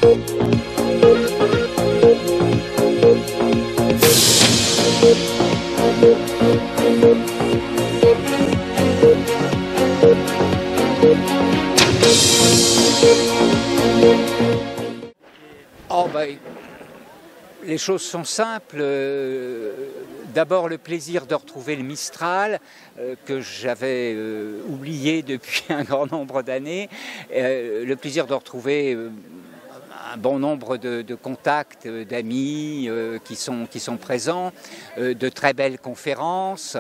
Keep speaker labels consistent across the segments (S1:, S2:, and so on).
S1: Oh ben, les choses sont simples. D'abord le plaisir de retrouver le Mistral que j'avais oublié depuis un grand nombre d'années. Le plaisir de retrouver un bon nombre de contacts, d'amis qui sont présents, de très belles conférences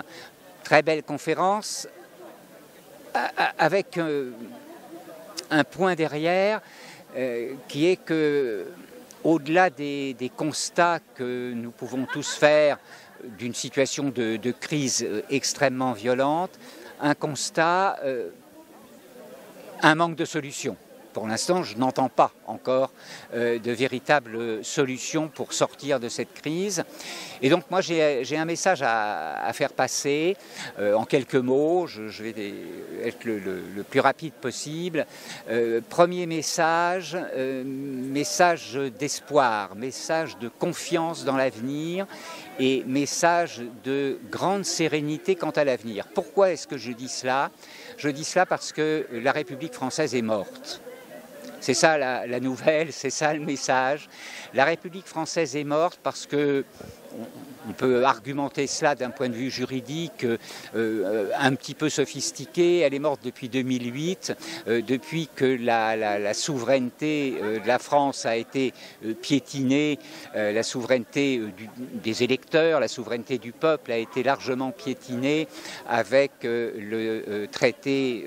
S1: avec un point derrière qui est que au-delà des constats que nous pouvons tous faire d'une situation de crise extrêmement violente, un constat, un manque de solutions. Pour l'instant, je n'entends pas encore de véritables solutions pour sortir de cette crise. Et donc moi, j'ai un message à faire passer en quelques mots. Je vais être le plus rapide possible. Premier message, message d'espoir, message de confiance dans l'avenir et message de grande sérénité quant à l'avenir. Pourquoi est-ce que je dis cela? Je dis cela parce que la République française est morte. C'est ça la nouvelle, c'est ça le message. La République française est morte parce que on peut argumenter cela d'un point de vue juridique un petit peu sophistiqué. Elle est morte depuis 2008, depuis que la souveraineté de la France a été piétinée, la souveraineté des électeurs, la souveraineté du peuple a été largement piétinée avec le traité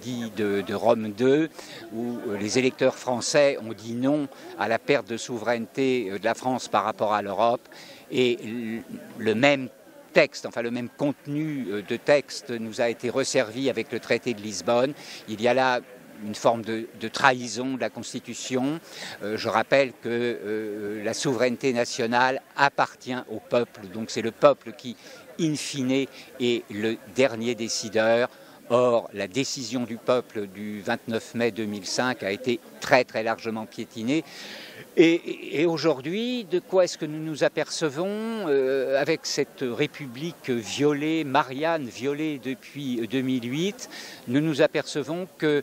S1: dit de Rome II, où les électeurs français ont dit non à la perte de souveraineté de la France par rapport à l'Europe. Et le même texte, enfin le même contenu de texte nous a été resservi avec le traité de Lisbonne. Il y a là une forme de trahison de la Constitution. Je rappelle que la souveraineté nationale appartient au peuple, donc c'est le peuple qui, in fine, est le dernier décideur. Or, la décision du peuple du 29 mai 2005 a été très très largement piétinée. Et aujourd'hui, de quoi est-ce que nous nous apercevons avec cette République violée, Marianne violée depuis 2008? Nous nous apercevons que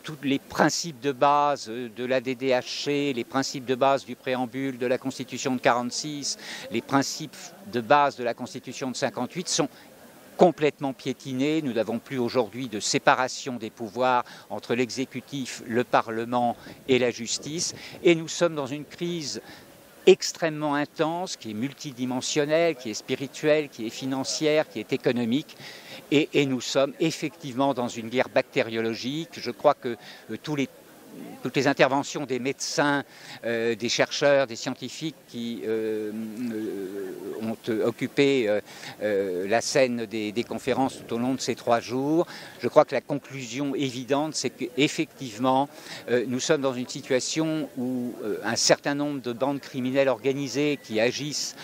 S1: tous les principes de base de la DDHC, les principes de base du préambule de la Constitution de 46, les principes de base de la Constitution de 58 sont complètement piétinés. Nous n'avons plus aujourd'hui de séparation des pouvoirs entre l'exécutif, le Parlement et la justice. Et nous sommes dans une crise extrêmement intense, qui est multidimensionnelle, qui est spirituelle, qui est financière, qui est économique. Et nous sommes effectivement dans une guerre bactériologique. Je crois que toutes les interventions des médecins, des chercheurs, des scientifiques qui ont occupé la scène des conférences tout au long de ces 3 jours, je crois que la conclusion évidente, c'est qu'effectivement, nous sommes dans une situation où un certain nombre de bandes criminelles organisées qui agissent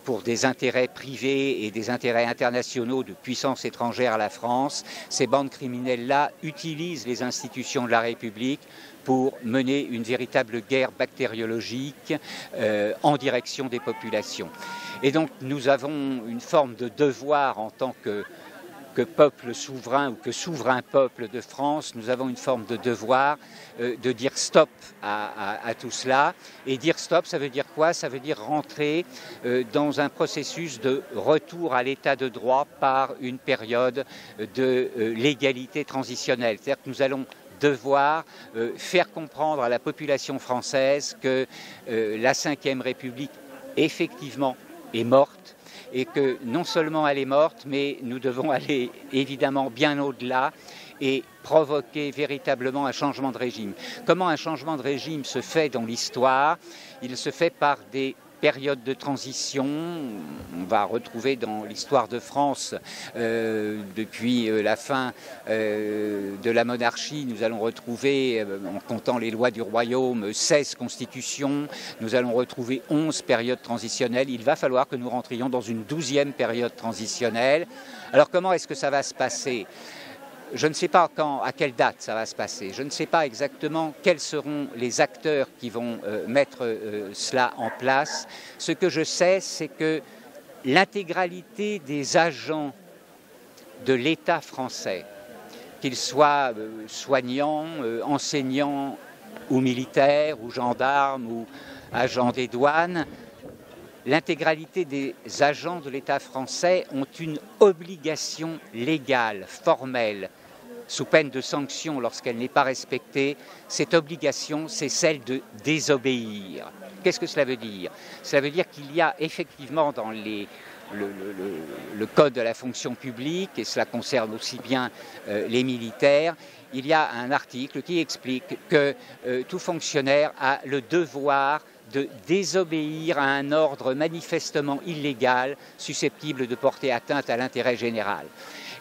S1: pour des intérêts privés et des intérêts internationaux de puissances étrangères à la France, ces bandes criminelles-là utilisent les institutions de la République pour mener une véritable guerre bactériologique en direction des populations. Et donc nous avons une forme de devoir en tant que peuple souverain ou que souverain peuple de France, nous avons une forme de devoir de dire stop à tout cela. Et dire stop, ça veut dire quoi? Ça veut dire rentrer dans un processus de retour à l'état de droit par une période de légalité transitionnelle. C'est-à-dire que nous allons devoir faire comprendre à la population française que la Ve République, effectivement, est morte, et que non seulement elle est morte, mais nous devons aller évidemment bien au-delà et provoquer véritablement un changement de régime. Comment un changement de régime se fait dans l'histoire? Il se fait par des période de transition. On va retrouver dans l'histoire de France, depuis la fin de la monarchie, nous allons retrouver, en comptant les lois du royaume, 16 constitutions, nous allons retrouver 11 périodes transitionnelles. Il va falloir que nous rentrions dans une 12e période transitionnelle. Alors comment est-ce que ça va se passer? Je ne sais pas quand, à quelle date ça va se passer. Je ne sais pas exactement quels seront les acteurs qui vont mettre cela en place. Ce que je sais, c'est que l'intégralité des agents de l'État français, qu'ils soient soignants, enseignants ou militaires ou gendarmes ou agents des douanes, l'intégralité des agents de l'État français ont une obligation légale, formelle, sous peine de sanction lorsqu'elle n'est pas respectée. Cette obligation, c'est celle de désobéir. Qu'est-ce que cela veut dire? Cela veut dire qu'il y a effectivement dans le code de la fonction publique, et cela concerne aussi bien les militaires, il y a un article qui explique que tout fonctionnaire a le devoir de désobéir à un ordre manifestement illégal susceptible de porter atteinte à l'intérêt général.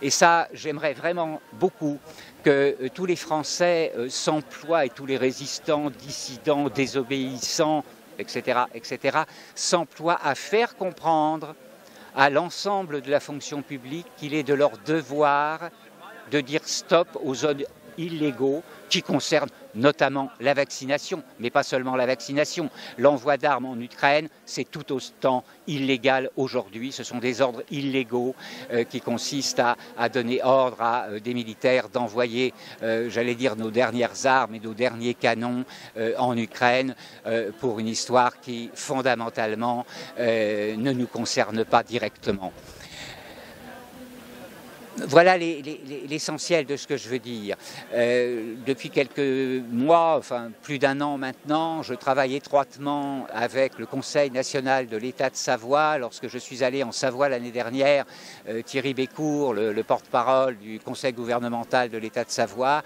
S1: Et ça, j'aimerais vraiment beaucoup que tous les Français s'emploient, et tous les résistants, dissidents, désobéissants, etc., s'emploient à faire comprendre à l'ensemble de la fonction publique qu'il est de leur devoir de dire stop aux zones illégaux qui concernent notamment la vaccination, mais pas seulement la vaccination. L'envoi d'armes en Ukraine, c'est tout autant illégal aujourd'hui. Ce sont des ordres illégaux qui consistent à donner ordre à des militaires d'envoyer, j'allais dire, nos dernières armes et nos derniers canons en Ukraine pour une histoire qui, fondamentalement, ne nous concerne pas directement. Voilà l'essentiel de ce que je veux dire. Depuis quelques mois, enfin plus d'un an maintenant, je travaille étroitement avec le Conseil national de l'État de Savoie. Lorsque je suis allé en Savoie l'année dernière, Thierry Bécourt, le porte-parole du Conseil gouvernemental de l'État de Savoie,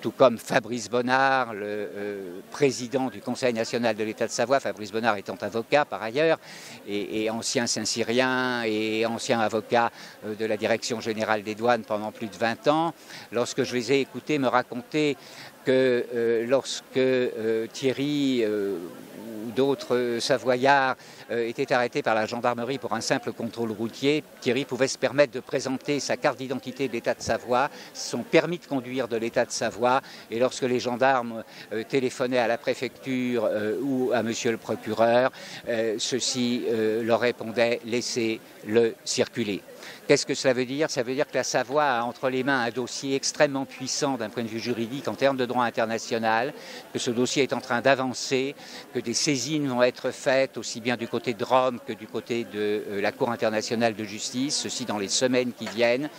S1: tout comme Fabrice Bonnard, le président du Conseil national de l'État de Savoie, Fabrice Bonnard étant avocat par ailleurs, et ancien Saint-Cyrien et ancien avocat de la Direction générale des douanes pendant plus de 20 ans, lorsque je les ai écoutés me raconter que lorsque Thierry ou d'autres Savoyards étaient arrêtés par la gendarmerie pour un simple contrôle routier, Thierry pouvait se permettre de présenter sa carte d'identité de l'État de Savoie, son permis de conduire de l'État de Savoie, et lorsque les gendarmes téléphonaient à la préfecture ou à monsieur le procureur, ceux-ci leur répondaient « laissez-le circuler ». Qu'est-ce que cela veut dire? Ça veut dire que la Savoie a entre les mains un dossier extrêmement puissant d'un point de vue juridique en termes de droit international, que ce dossier est en train d'avancer, que des saisines vont être faites aussi bien du côté de Rome que du côté de la Cour internationale de justice, ceci dans les semaines qui viennent,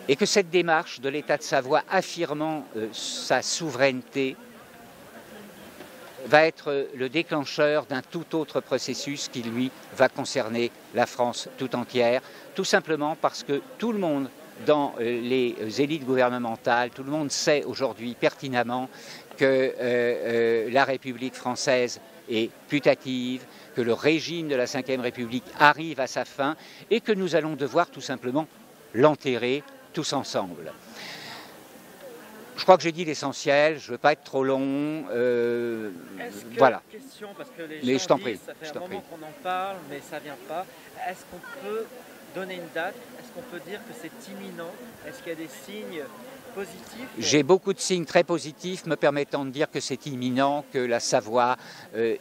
S1: et que cette démarche de l'État de Savoie affirmant sa souveraineté va être le déclencheur d'un tout autre processus qui, lui, va concerner la France tout entière, tout simplement parce que tout le monde dans les élites gouvernementales, tout le monde sait aujourd'hui pertinemment que la République française est putative, que le régime de la Ve République arrive à sa fin et que nous allons devoir tout simplement l'enterrer tous ensemble. Je crois que j'ai dit l'essentiel, je ne veux pas être trop long. Voilà.
S2: Question, parce que les
S1: mais
S2: gens
S1: je t'en
S2: disent,
S1: prie.
S2: ça fait un moment qu'on en parle, mais ça ne vient pas. Est-ce qu'on peut donner une date? Est-ce qu'on peut dire que c'est imminent? Est-ce qu'il y a des signes positifs?
S1: J'ai beaucoup de signes très positifs me permettant de dire que c'est imminent que la Savoie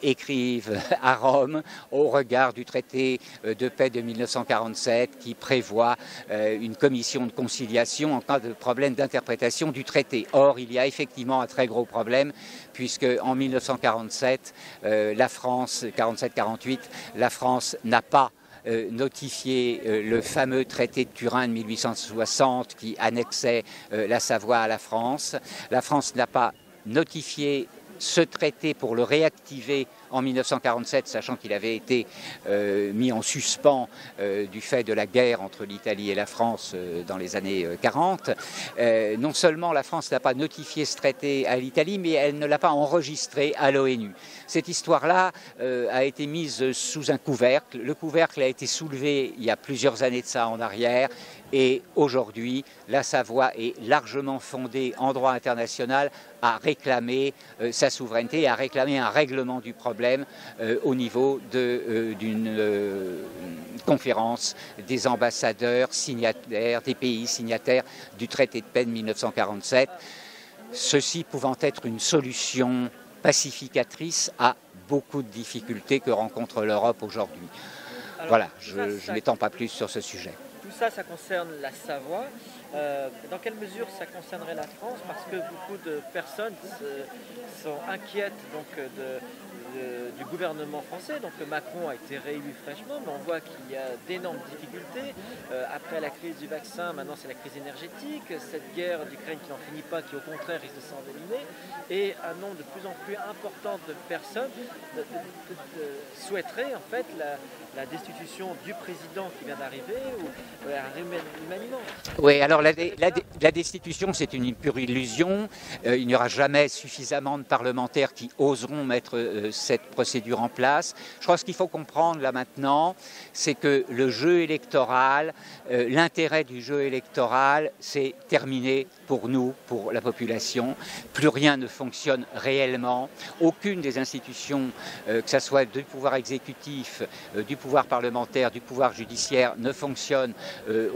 S1: écrive à Rome au regard du traité de paix de 1947 qui prévoit une commission de conciliation en cas de problème d'interprétation du traité. Or, il y a effectivement un très gros problème puisque en 1947, la France, 47-48, la France n'a pas notifié le fameux traité de Turin de 1860 qui annexait la Savoie à la France. La France n'a pas notifié ce traité pour le réactiver en 1947, sachant qu'il avait été mis en suspens du fait de la guerre entre l'Italie et la France dans les années 40. Non seulement la France n'a pas notifié ce traité à l'Italie, mais elle ne l'a pas enregistré à l'ONU. Cette histoire-là a été mise sous un couvercle. Le couvercle a été soulevé il y a plusieurs années de ça en arrière. Et aujourd'hui, la Savoie est largement fondée en droit international à réclamer sa souveraineté, à réclamer un règlement du problème au niveau d'une conférence des ambassadeurs signataires, des pays signataires du traité de paix de 1947. Ceci pouvant être une solution pacificatrice à beaucoup de difficultés que rencontre l'Europe aujourd'hui. Voilà, je n'étends pas plus sur ce sujet.
S2: Tout ça, ça concerne la Savoie. Dans quelle mesure ça concernerait la France? Parce que beaucoup de personnes sont inquiètes donc, du gouvernement français. Donc Macron a été réélu fraîchement, mais on voit qu'il y a d'énormes difficultés. Après la crise du vaccin, maintenant c'est la crise énergétique, cette guerre d'Ukraine qui n'en finit pas, qui au contraire risque de s'envenimer, et un nombre de plus en plus important de personnes souhaiteraient en fait la destitution du président qui vient d'arriver ou un remaniement.
S1: Oui, alors la destitution, c'est une pure illusion. Il n'y aura jamais suffisamment de parlementaires qui oseront mettre cette procédure en place. Je crois que ce qu'il faut comprendre là maintenant, c'est que le jeu électoral, l'intérêt du jeu électoral, c'est terminé pour nous, pour la population. Plus rien ne fonctionne réellement. Aucune des institutions, que ce soit du pouvoir exécutif, du pouvoir parlementaire, du pouvoir judiciaire, ne fonctionne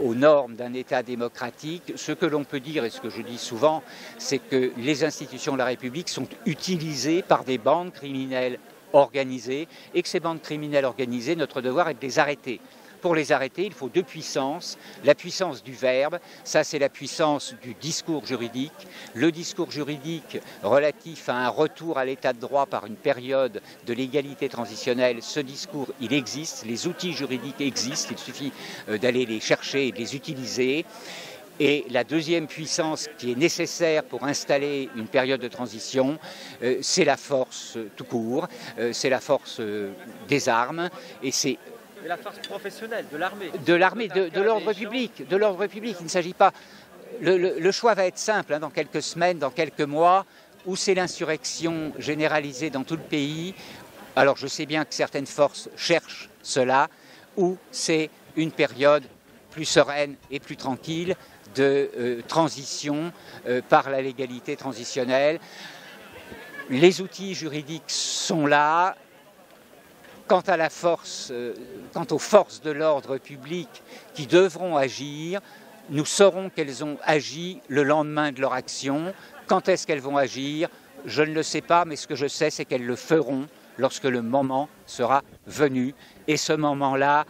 S1: aux normes d'un État démocratique. Ce que l'on peut dire, et ce que je dis souvent, c'est que les institutions de la République sont utilisées par des bandes criminelles organisées, et que ces bandes criminelles organisées, notre devoir est de les arrêter. Pour les arrêter, il faut deux puissances. La puissance du verbe, ça c'est la puissance du discours juridique. Le discours juridique relatif à un retour à l'état de droit par une période de l'égalité transitionnelle, ce discours, il existe, les outils juridiques existent, il suffit d'aller les chercher et de les utiliser. Et la deuxième puissance qui est nécessaire pour installer une période de transition, c'est la force tout court, c'est la force des armes, et c'est
S2: la force professionnelle, de l'armée.
S1: De l'armée, de l'ordre public, de l'ordre public. Il ne s'agit pas... Le choix va être simple, hein, dans quelques semaines, dans quelques mois, où c'est l'insurrection généralisée dans tout le pays. Alors je sais bien que certaines forces cherchent cela, ou c'est une période plus sereine et plus tranquille de transition par la légalité transitionnelle. Les outils juridiques sont là. Quant à la force, quant aux forces de l'ordre public qui devront agir, nous saurons qu'elles ont agi le lendemain de leur action. Quand est-ce qu'elles vont agir? Je ne le sais pas, mais ce que je sais, c'est qu'elles le feront lorsque le moment sera venu. Et ce moment-là,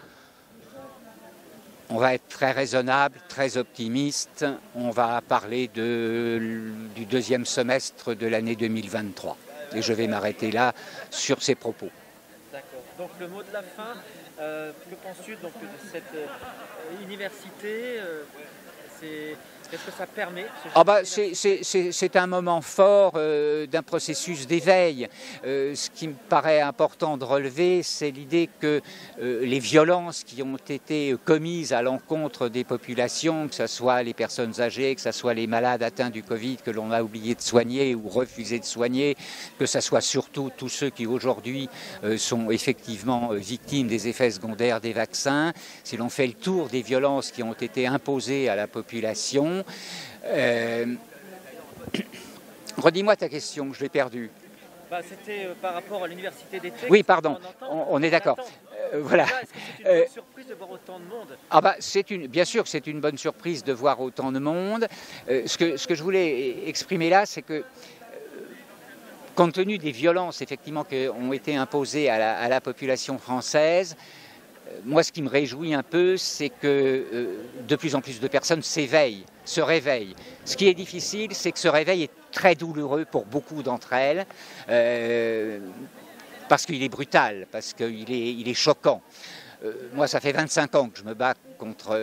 S1: on va être très raisonnable, très optimiste. On va parler du deuxième semestre de l'année 2023. Et je vais m'arrêter là sur ces propos.
S2: Donc le mot de la fin, que penses-tu donc, de cette université? Qu'est-ce que ça permet?
S1: C'est un moment fort d'un processus d'éveil. Ce qui me paraît important de relever, c'est l'idée que les violences qui ont été commises à l'encontre des populations, que ce soit les personnes âgées, que ce soit les malades atteints du Covid que l'on a oublié de soigner ou refusé de soigner, que ce soit surtout tous ceux qui aujourd'hui sont effectivement victimes des effets secondaires des vaccins, si l'on fait le tour des violences qui ont été imposées à la population, redis-moi ta question, je l'ai perdue.
S2: C'était par rapport à l'université d'été.
S1: Oui, pardon, on est d'accord. Voilà.
S2: Est-ce que c'est une bonne surprise de voir autant de monde?
S1: Bien sûr que c'est une bonne surprise de voir autant de monde. Ce que je voulais exprimer là, c'est que compte tenu des violences effectivement qui ont été imposées à la population française, moi, ce qui me réjouit un peu, c'est que de plus en plus de personnes se réveillent. Ce qui est difficile, c'est que ce réveil est très douloureux pour beaucoup d'entre elles, parce qu'il est brutal, parce qu'il est choquant. Moi, ça fait 25 ans que je me bats contre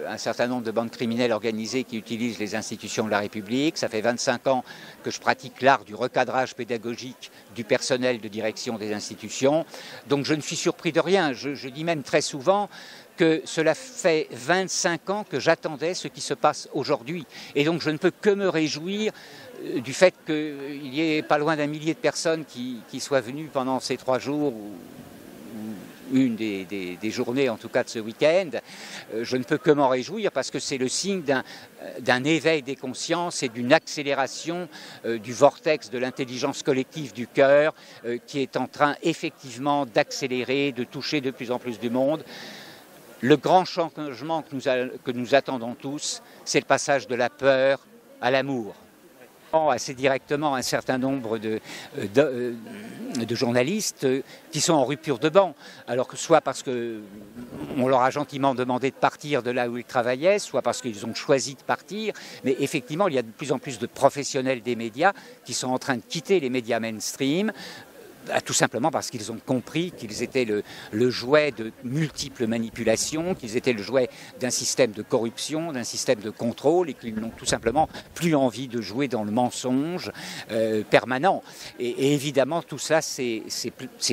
S1: un certain nombre de bandes criminelles organisées qui utilisent les institutions de la République. Ça fait 25 ans que je pratique l'art du recadrage pédagogique du personnel de direction des institutions. Donc je ne suis surpris de rien. Je dis même très souvent que cela fait 25 ans que j'attendais ce qui se passe aujourd'hui. Et donc je ne peux que me réjouir du fait qu'il y ait pas loin d'1 millier de personnes qui soient venues pendant ces 3 jours, une des journées en tout cas de ce week-end, je ne peux que m'en réjouir parce que c'est le signe d'un éveil des consciences et d'une accélération du vortex de l'intelligence collective du cœur qui est en train effectivement d'accélérer, de toucher de plus en plus du monde. Le grand changement que nous attendons tous, c'est le passage de la peur à l'amour. Assez directement un certain nombre de journalistes qui sont en rupture de banc, alors que soit parce qu'on leur a gentiment demandé de partir de là où ils travaillaient, soit parce qu'ils ont choisi de partir, mais effectivement il y a de plus en plus de professionnels des médias qui sont en train de quitter les médias mainstream, tout simplement parce qu'ils ont compris qu'ils étaient le jouet de multiples manipulations, qu'ils étaient le jouet d'un système de corruption, d'un système de contrôle et qu'ils n'ont tout simplement plus envie de jouer dans le mensonge permanent. Et évidemment, tout ça, c'est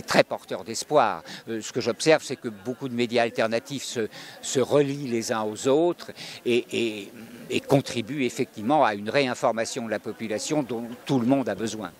S1: très porteur d'espoir. Ce que j'observe, c'est que beaucoup de médias alternatifs se relient les uns aux autres et contribuent effectivement à une réinformation de la population dont tout le monde a besoin.